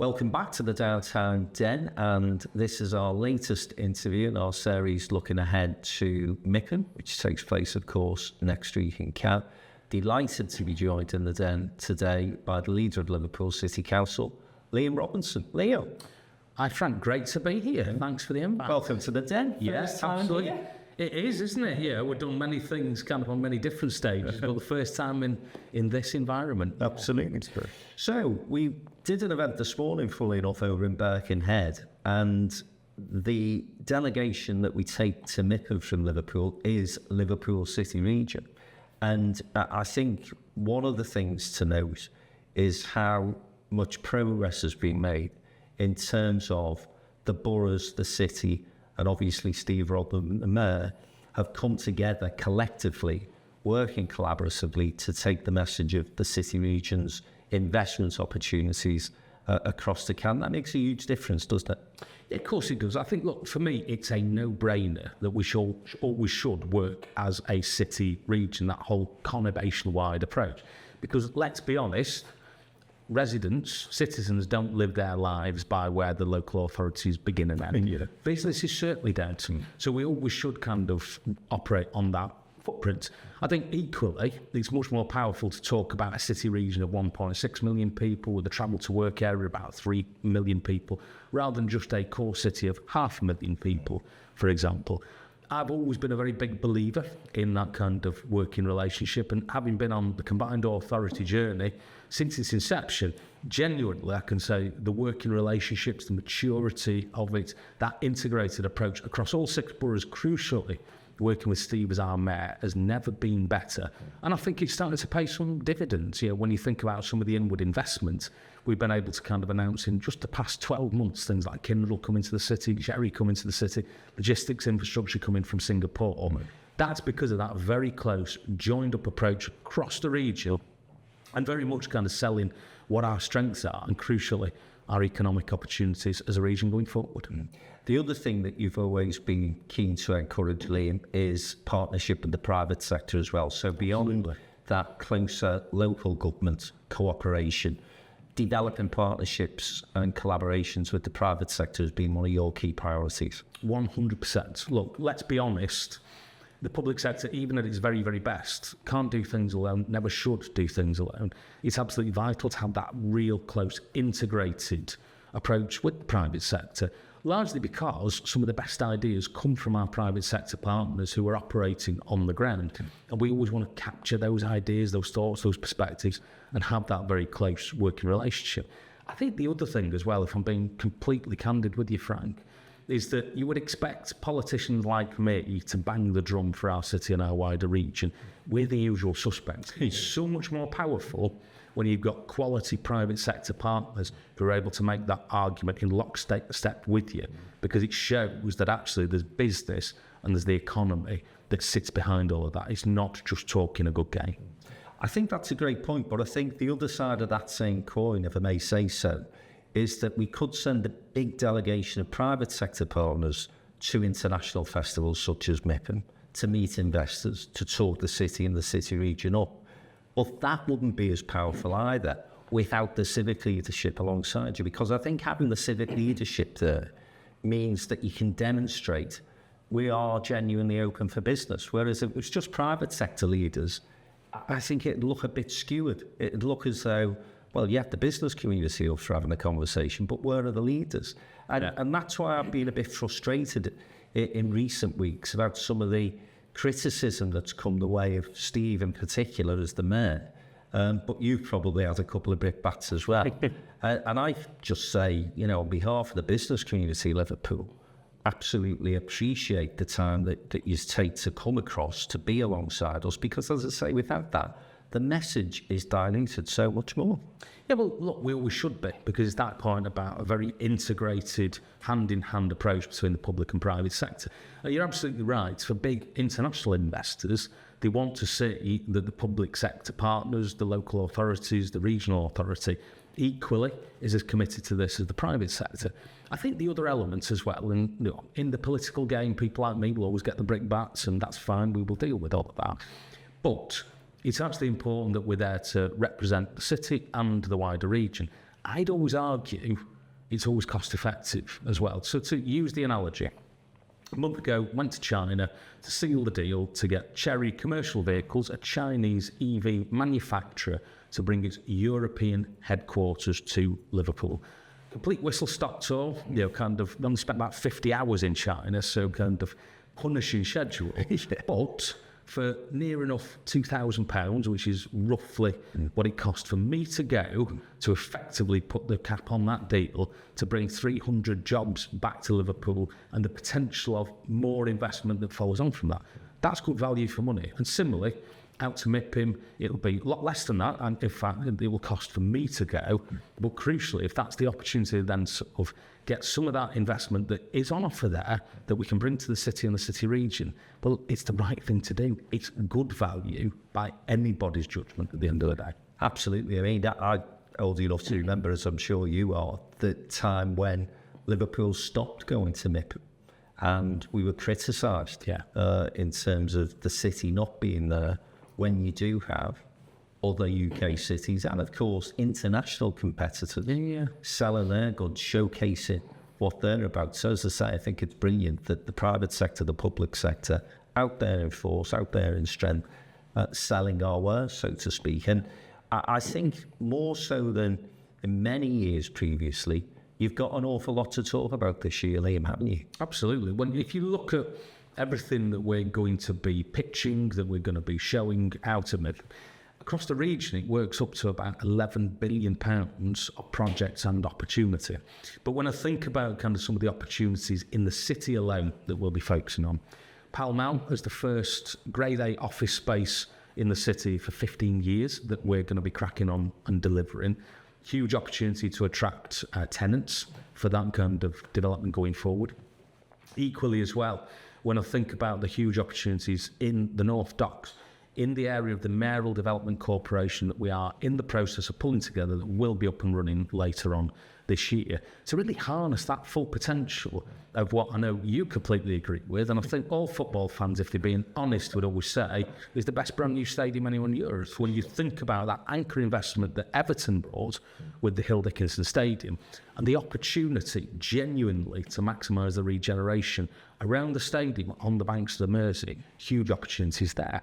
Welcome back to the Downtown Den, and this is our latest interview in our series looking ahead to MIPIM, which takes place, of course, next week in Cannes. Delighted to be joined in the Den today by the leader of Liverpool City Council, Liam Robinson. Leo. Hi Frank, great to be here. Thanks for the invite. Welcome to the Den. Yes, absolutely. It is, isn't it? Yeah, we've done many things kind of on many different stages, but the first time in this environment. Absolutely. So we did an event this morning, fully enough, over in Birkenhead, and the delegation that we take to MIPIM from Liverpool is Liverpool City Region. And I think one of the things to note is how much progress has been made in terms of the boroughs, the city, and obviously Steve Rodman, the mayor, have come together collectively, working collaboratively to take the message of the city region's investment opportunities across the Cannes. That makes a huge difference, doesn't it? Yeah, of course it does. I think, look, for me, it's a no-brainer that we always should work as a city region, that whole conurbation-wide approach. Because let's be honest, residents, citizens don't live their lives by where the local authorities begin and end. Yeah. Business is certainly down to. So we always should kind of operate on that footprint. I think equally, it's much more powerful to talk about a city region of 1.6 million people with a travel to work area of about 3 million people, rather than just a core city of 500,000 people, for example. I've always been a very big believer in that kind of working relationship, and having been on the combined authority journey since its inception, genuinely I can say the working relationships, the maturity of it, that integrated approach across all 6 boroughs, crucially working with Steve as our mayor, has never been better. And I think it's starting to pay some dividends. You know, when you think about some of the inward investment we've been able to kind of announce in just the past 12 months, things like Cllr coming to the city, Jerry coming to the city, logistics infrastructure coming from Singapore. That's because of that very close, joined up approach across the region, and very much kind of selling what our strengths are and, crucially, our economic opportunities as a region going forward. The other thing that you've always been keen to encourage, Liam, is partnership with the private sector as well. So beyond that closer local government cooperation, developing partnerships and collaborations with the private sector has been one of your key priorities. 100%. Look, let's be honest, the public sector, even at its very, very best, can't do things alone, never should do things alone. It's absolutely vital to have that real close, integrated approach with the private sector, largely because some of the best ideas come from our private sector partners who are operating on the ground. And we always want to capture those ideas, those thoughts, those perspectives, and have that very close working relationship. I think the other thing as well, if I'm being completely candid with you, Frank, is that you would expect politicians like me to bang the drum for our city and our wider region. We're the usual suspects. It's so much more powerful when you've got quality private sector partners who are able to make that argument in lockstep with you, because it shows that actually there's business and there's the economy that sits behind all of that. It's not just talking a good game. I think that's a great point, but I think the other side of that same coin, if I may say so, is that we could send a big delegation of private sector partners to international festivals such as MIPIM to meet investors, to talk the city and the city region up. But that wouldn't be as powerful either without the civic leadership alongside you, because I think having the civic leadership there means that you can demonstrate we are genuinely open for business, whereas if it was just private sector leaders, I think it'd look a bit skewed. It'd look as though, well, yeah, the business community up for having a conversation, but where are the leaders? And that's why I've been a bit frustrated in recent weeks about some of the criticism that's come the way of Steve in particular as the mayor. But you've probably had a couple of brickbats as well. And I just say, you know, on behalf of the business community, Liverpool, absolutely appreciate the time that you take to come across, to be alongside us, because as I say, without that, the message is diluted so much more. Yeah, well, look, we always should be, because it's that point about a very integrated, hand-in-hand approach between the public and private sector. You're absolutely right. For big international investors, they want to see that the public sector partners, the local authorities, the regional authority, equally is as committed to this as the private sector. I think the other elements as well, and you know, in the political game, people like me will always get the brickbats, and that's fine, we will deal with all of that. But it's actually important that we're there to represent the city and the wider region. I'd always argue it's always cost effective as well. So to use the analogy, a month ago, went to China to seal the deal to get Chery Commercial Vehicles, a Chinese EV manufacturer, to bring its European headquarters to Liverpool. Complete whistle-stop tour, kind of, only spent about 50 hours in China, so kind of punishing schedule. But for near enough £2,000, which is roughly what it cost for me to go to effectively put the cap on that deal to bring 300 jobs back to Liverpool and the potential of more investment that follows on from that. That's good value for money. And similarly, out to MIPIM, it'll be a lot less than that, and in fact, it will cost for me to go. But crucially, if that's the opportunity to then sort of get some of that investment that is on offer there that we can bring to the city and the city region, well, it's the right thing to do. It's good value by anybody's judgment at the end of the day. Absolutely. I mean, I'm old enough to remember, as I'm sure you are, the time when Liverpool stopped going to MIPIM. And we were criticised in terms of the city not being there when you do have other UK cities and, of course, international competitors selling their goods, showcasing what they're about. So, as I say, I think it's brilliant that the private sector, the public sector, out there in force, out there in strength, selling our wares, so to speak. And I think more so than in many years previously, you've got an awful lot to talk about this year, Liam, haven't you? Absolutely. If you look at everything that we're going to be pitching, that we're going to be showing out of it, across the region, it works up to about £11 billion of projects and opportunity. But when I think about kind of some of the opportunities in the city alone that we'll be focusing on, Pall Mall is the first Grade A office space in the city for 15 years that we're going to be cracking on and delivering. Huge opportunity to attract tenants for that kind of development going forward. Equally as well, when I think about the huge opportunities in the North Docks, in the area of the Mayoral Development Corporation that we are in the process of pulling together, that will be up and running later on this year, to really harness that full potential of what I know you completely agree with, and I think all football fans, if they're being honest, would always say is the best brand new stadium anywhere in Europe. When you think about that anchor investment that Everton brought with the Hill Dickinson Stadium, and the opportunity genuinely to maximise the regeneration around the stadium on the banks of the Mersey, huge opportunities there.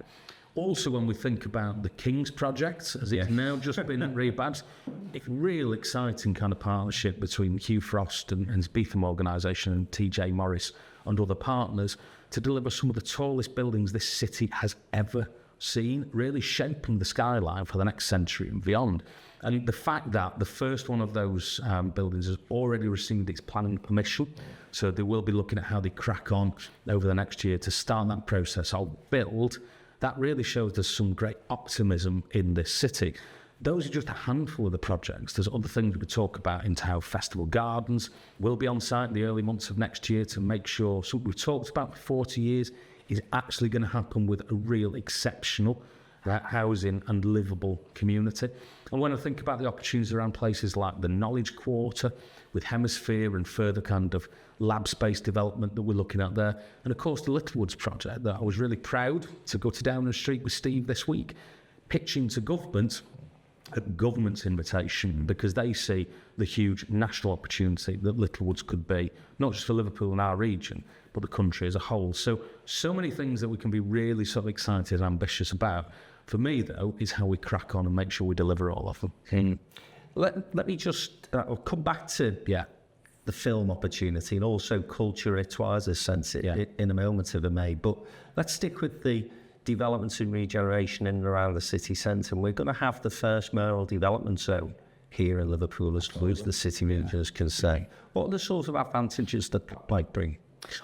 Also, when we think about the King's project, as it's now just been rebadged, it's a real exciting kind of partnership between Hugh Frost and his BIFM organisation and TJ Morris and other partners to deliver some of the tallest buildings this city has ever seen, really shaping the skyline for the next century and beyond. And the fact that the first one of those buildings has already received its planning permission, so they will be looking at how they crack on over the next year to start that process of build, that really shows there's some great optimism in this city. Those are just a handful of the projects. There's other things we talk about into how Festival Gardens will be on site in the early months of next year to make sure something we've talked about for 40 years is actually going to happen with a real exceptional housing and livable community. And when I think about the opportunities around places like the Knowledge Quarter with Hemisphere and further kind of lab space development that we're looking at there, and of course the Littlewoods project that I was really proud to go to Downing Street with Steve this week, pitching to government at government's invitation, because they see the huge national opportunity that Littlewoods could be, not just for Liverpool and our region, but the country as a whole. So many things that we can be really sort of excited and ambitious about. For me, though, is how we crack on and make sure we deliver all of them. Let me just come back to the film opportunity and also culture as a sense in a moment if I may. But let's stick with the developments and regeneration in and around the city centre. And we're going to have the first mayoral development zone here in Liverpool, as far as the city regions can say. What are the sort of advantages that might bring?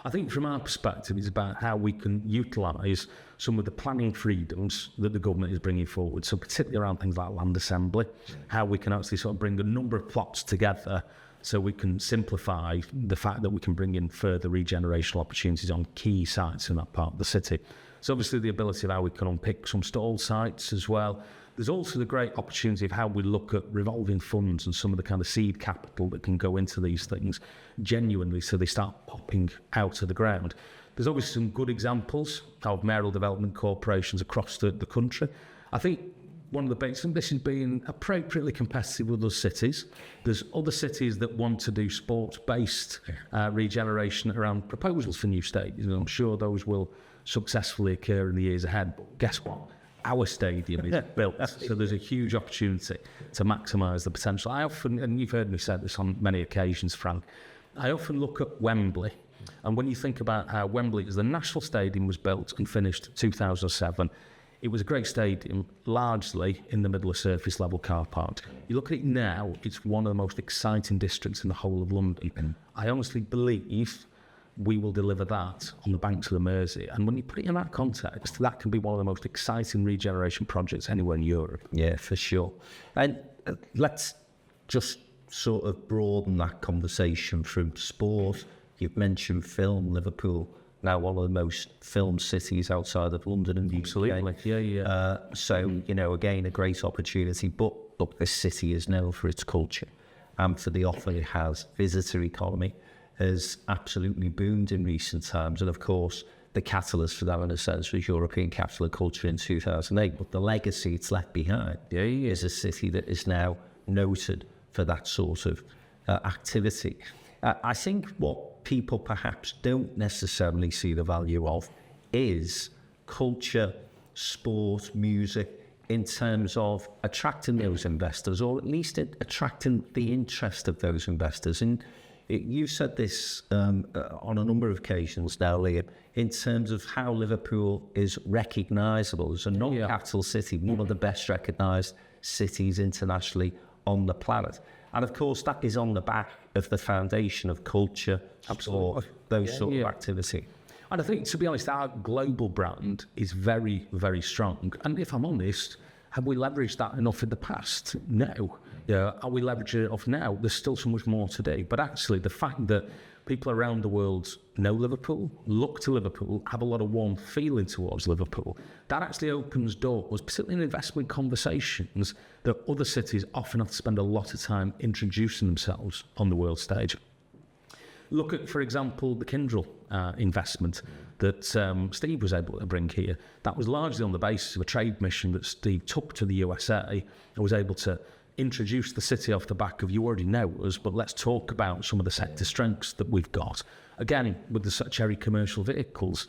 I think from our perspective, it's about how we can utilise some of the planning freedoms that the government is bringing forward. So particularly around things like land assembly, how we can actually sort of bring a number of plots together so we can simplify the fact that we can bring in further regenerational opportunities on key sites in that part of the city. So obviously the ability of how we can unpick some stalled sites as well. There's also the great opportunity of how we look at revolving funds and some of the kind of seed capital that can go into these things genuinely so they start popping out of the ground. There's obviously some good examples of mayoral development corporations across the country. I think one of the bits, and this is being appropriately competitive with other cities. There's other cities that want to do sports-based regeneration around proposals for new stadiums, and I'm sure those will successfully occur in the years ahead. But guess what? Our stadium is built, so there's a huge opportunity to maximise the potential. I often, and you've heard me say this on many occasions, Frank, I often look at Wembley, and when you think about how Wembley, as the national stadium was built and finished in 2007, it was a great stadium, largely in the middle of surface level car park. You look at it now, it's one of the most exciting districts in the whole of London. I honestly believe we will deliver that on the banks of the Mersey. And when you put it in that context, that can be one of the most exciting regeneration projects anywhere in Europe. Yeah, for sure. And let's just sort of broaden that conversation from sport. You've mentioned film, Liverpool, now one of the most filmed cities outside of London and the Absolutely, UK. yeah. So, you know, again, a great opportunity. But look, this city is known for its culture and for the offer it has. Visitor economy has absolutely boomed in recent times. And of course, the catalyst for that, in a sense, was European Capital of Culture in 2008. But the legacy it's left behind is a city that is now noted for that sort of activity. I think what people perhaps don't necessarily see the value of is culture, sport, music, in terms of attracting those investors, or at least attracting the interest of those investors. And you've said this on a number of occasions now, Liam, in terms of how Liverpool is recognisable as a non-capital city, one of the best recognised cities internationally on the planet. And of course, that is on the back of the foundation of culture, sport, those sort of activity. And I think, to be honest, our global brand is very, very strong. And if I'm honest, have we leveraged that enough in the past? No. Are we leveraging it enough now? There's still so much more to do. But actually, the fact that people around the world know Liverpool, look to Liverpool, have a lot of warm feeling towards Liverpool, that actually opens doors, particularly in investment conversations, that other cities often have to spend a lot of time introducing themselves on the world stage. Look at, for example, the Cllr investment that Steve was able to bring here. That was largely on the basis of a trade mission that Steve took to the USA and was able to introduce the city off the back of, you already know us, but let's talk about some of the sector strengths that we've got. Again, with the cherry commercial vehicles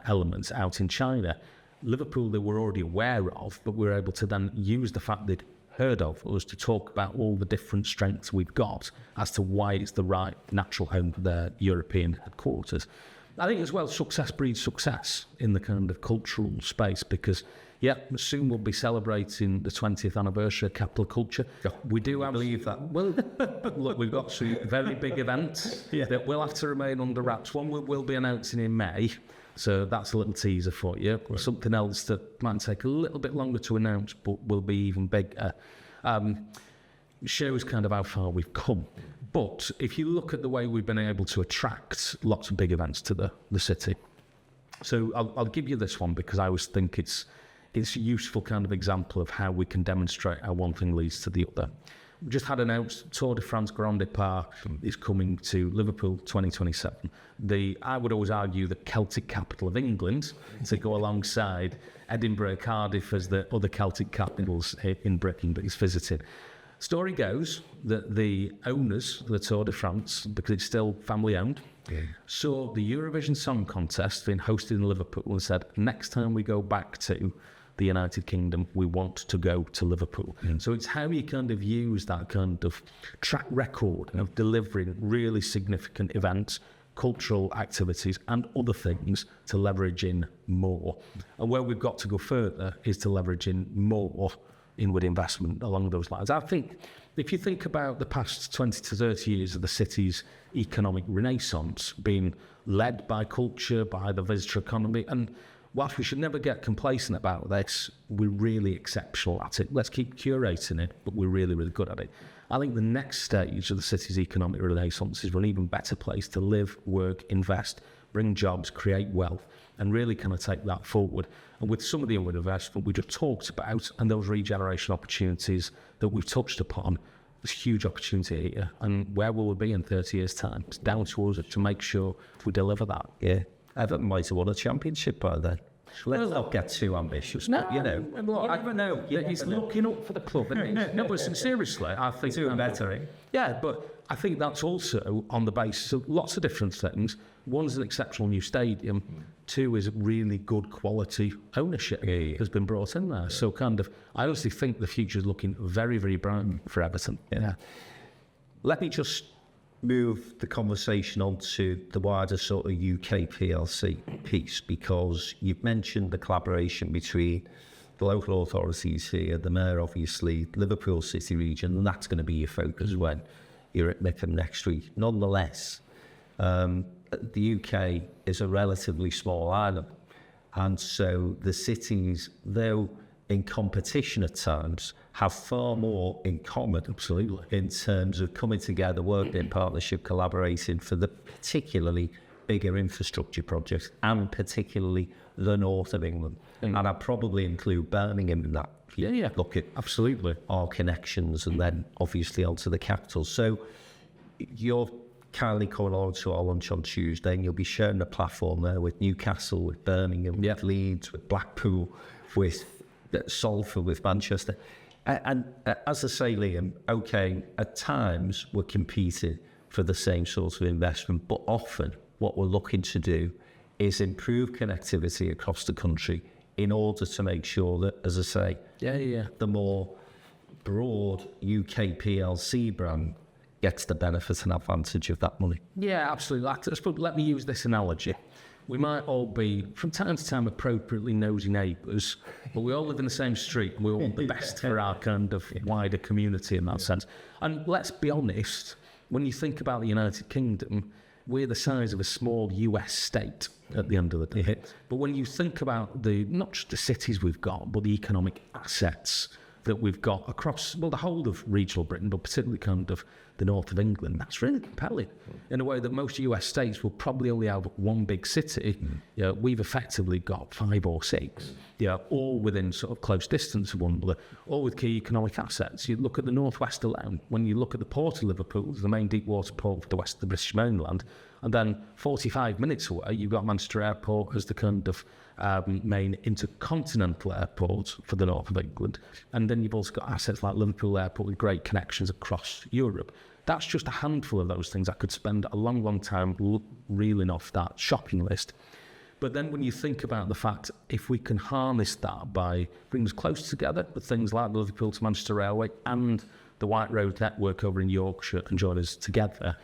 elements out in China, Liverpool they were already aware of, but we were able to then use the fact they'd heard of us to talk about all the different strengths we've got as to why it's the right natural home for their European headquarters. I think as well, success breeds success in the kind of cultural space, because soon we'll be celebrating the 20th anniversary of Capital Culture. We do have... believe that. Well, look, we've got some very big events that will have to remain under wraps. One we'll be announcing in May, so that's a little teaser for you. Right. Something else that might take a little bit longer to announce, but will be even bigger. Shows kind of how far we've come. But if you look at the way we've been able to attract lots of big events to the city. So I'll give you this one because I always think it's a useful kind of example of how we can demonstrate how one thing leads to the other. We just had announced Tour de France Grand Départ is coming to Liverpool 2027. I would always argue the Celtic capital of England to go alongside Edinburgh, Cardiff as the other Celtic capitals in Britain that he's visited. Story goes that the owners of the Tour de France, because it's still family owned, saw the Eurovision Song Contest being hosted in Liverpool and said, next time we go back to the United Kingdom, we want to go to Liverpool. So it's how you kind of use that kind of track record of delivering really significant events, cultural activities and other things to leverage in more. And where we've got to go further is to leverage in more inward investment along those lines. I think if you think about the past 20 to 30 years of the city's economic renaissance being led by culture, by the visitor economy, and whilst we should never get complacent about this, we're really exceptional at it. Let's keep curating it, but we're really, really good at it. I think the next stage of the city's economic renaissance is an even better place to live, work, invest, bring jobs, create wealth, and really kind of take that forward. And with some of the inward investment we just talked about and those regeneration opportunities that we've touched upon, there's a huge opportunity here. And where will we be in 30 years' time? It's down to us to make sure we deliver that. Yeah. Everton might have won a championship by then. Let's not get too ambitious. No, but, you know, look, you never know. He's looking up for the club. Isn't he? No, but seriously, I think Doing better, eh? Yeah, but I think that's also on the basis of lots of different things. One's an exceptional new stadium. Two is really good quality ownership has been brought in there. So I honestly think the future is looking very, very bright for Everton. Yeah. Let me just move the conversation on to the wider sort of UK PLC piece, because you've mentioned the collaboration between the local authorities here, the mayor, obviously, Liverpool City region, and that's going to be your focus when you're at MIPIM next week. Nonetheless, the UK is a relatively small island, and so the cities, though in competition at times, have far more in common. Absolutely. In terms of coming together, working in partnership, collaborating for the particularly bigger infrastructure projects, and particularly the north of England. And I'd probably include Birmingham in that. Yeah. Look at Absolutely. our connections, and then obviously onto the capital. So you're kindly coming on to our lunch on Tuesday, and you'll be sharing a platform there with Newcastle, with Birmingham, with Leeds, with Blackpool, with Salford, with Manchester. And as I say, Liam, okay, at times we're competing for the same sort of investment, but often what we're looking to do is improve connectivity across the country in order to make sure that, as I say, the more broad UK PLC brand gets the benefit and advantage of that money. Yeah, absolutely. Let me use this analogy. We might all be, from time to time, appropriately nosy neighbours, but we all live in the same street, and we want the best for our wider community in that sense. And let's be honest, when you think about the United Kingdom, we're the size of a small US state at the end of the day. Yeah. But when you think about not just the cities we've got, but the economic assets that we've got across, the whole of regional Britain, but particularly the north of England, that's really compelling. In a way that most US states will probably only have one big city. We've effectively got 5 or 6, all within sort of close distance of one another, all with key economic assets. You look at the northwest alone, when you look at the port of Liverpool, the main deep water port for the west of the British mainland, and then 45 minutes away, you've got Manchester Airport as the main intercontinental airport for the north of England. And then you've also got assets like Liverpool Airport with great connections across Europe. That's just a handful of those things. I could spend a long, long time reeling off that shopping list. But then when you think about the fact, if we can harness that by bringing us close together with things like the Liverpool to Manchester Railway and the White Road network over in Yorkshire can join us together,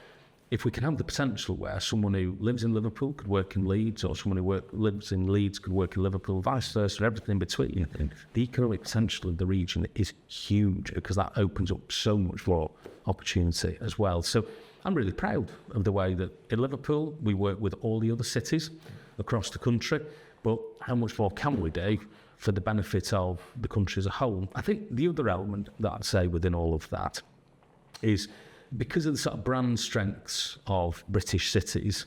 if we can have the potential where someone who lives in Liverpool could work in Leeds, or someone who lives in Leeds could work in Liverpool, vice versa, everything in between, the economic potential of the region is huge, because that opens up so much more opportunity as well. So I'm really proud of the way that in Liverpool we work with all the other cities across the country, but how much more can we do for the benefit of the country as a whole? I think the other element that I'd say within all of that is, because of the sort of brand strengths of British cities,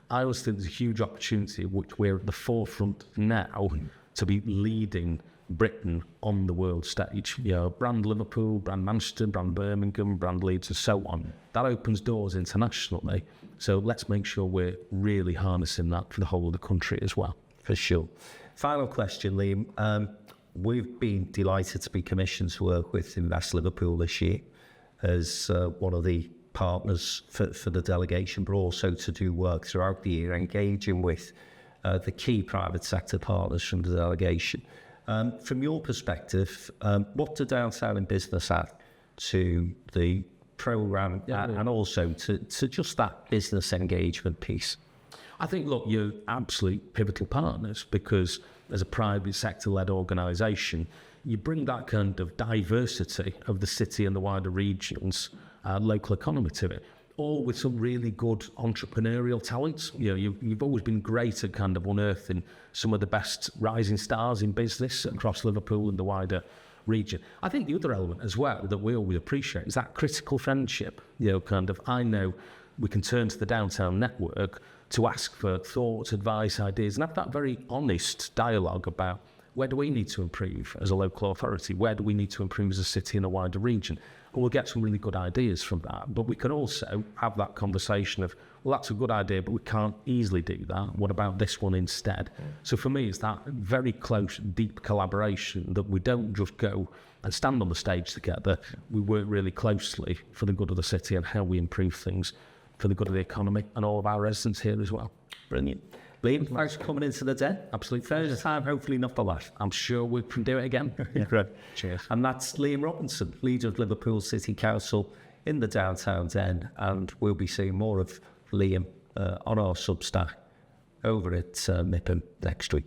I always think there's a huge opportunity, which we're at the forefront now, to be leading Britain on the world stage. Brand Liverpool, brand Manchester, brand Birmingham, brand Leeds, and so on. That opens doors internationally. So let's make sure we're really harnessing that for the whole of the country as well. For sure. Final question, Liam. We've been delighted to be commissioned to work with Invest Liverpool this year as one of the partners for the delegation, but also to do work throughout the year, engaging with the key private sector partners from the delegation. From your perspective, what do Downtown in Business add to the programme and also to just that business engagement piece? I think, look, you're absolute pivotal partners, because as a private sector-led organisation, you bring that kind of diversity of the city and the wider region's local economy to it, all with some really good entrepreneurial talents. You've always been great at kind of unearthing some of the best rising stars in business across Liverpool and the wider region. I think the other element as well that we always appreciate is that critical friendship. I know we can turn to the Downtown network to ask for thoughts, advice, ideas, and have that very honest dialogue about where do we need to improve as a local authority? Where do we need to improve as a city and a wider region? And we'll get some really good ideas from that. But we can also have that conversation of, well, that's a good idea, but we can't easily do that. What about this one instead? So for me, it's that very close, deep collaboration that we don't just go and stand on the stage together. We work really closely for the good of the city and how we improve things for the good of the economy and all of our residents here as well. Brilliant. Liam, thanks for coming into the den. Absolutely. First time, hopefully not the last. I'm sure we can do it again. Right. Cheers. And that's Liam Robinson, leader of Liverpool City Council in the downtown den. And we'll be seeing more of Liam on our Substack over at MIPIM next week.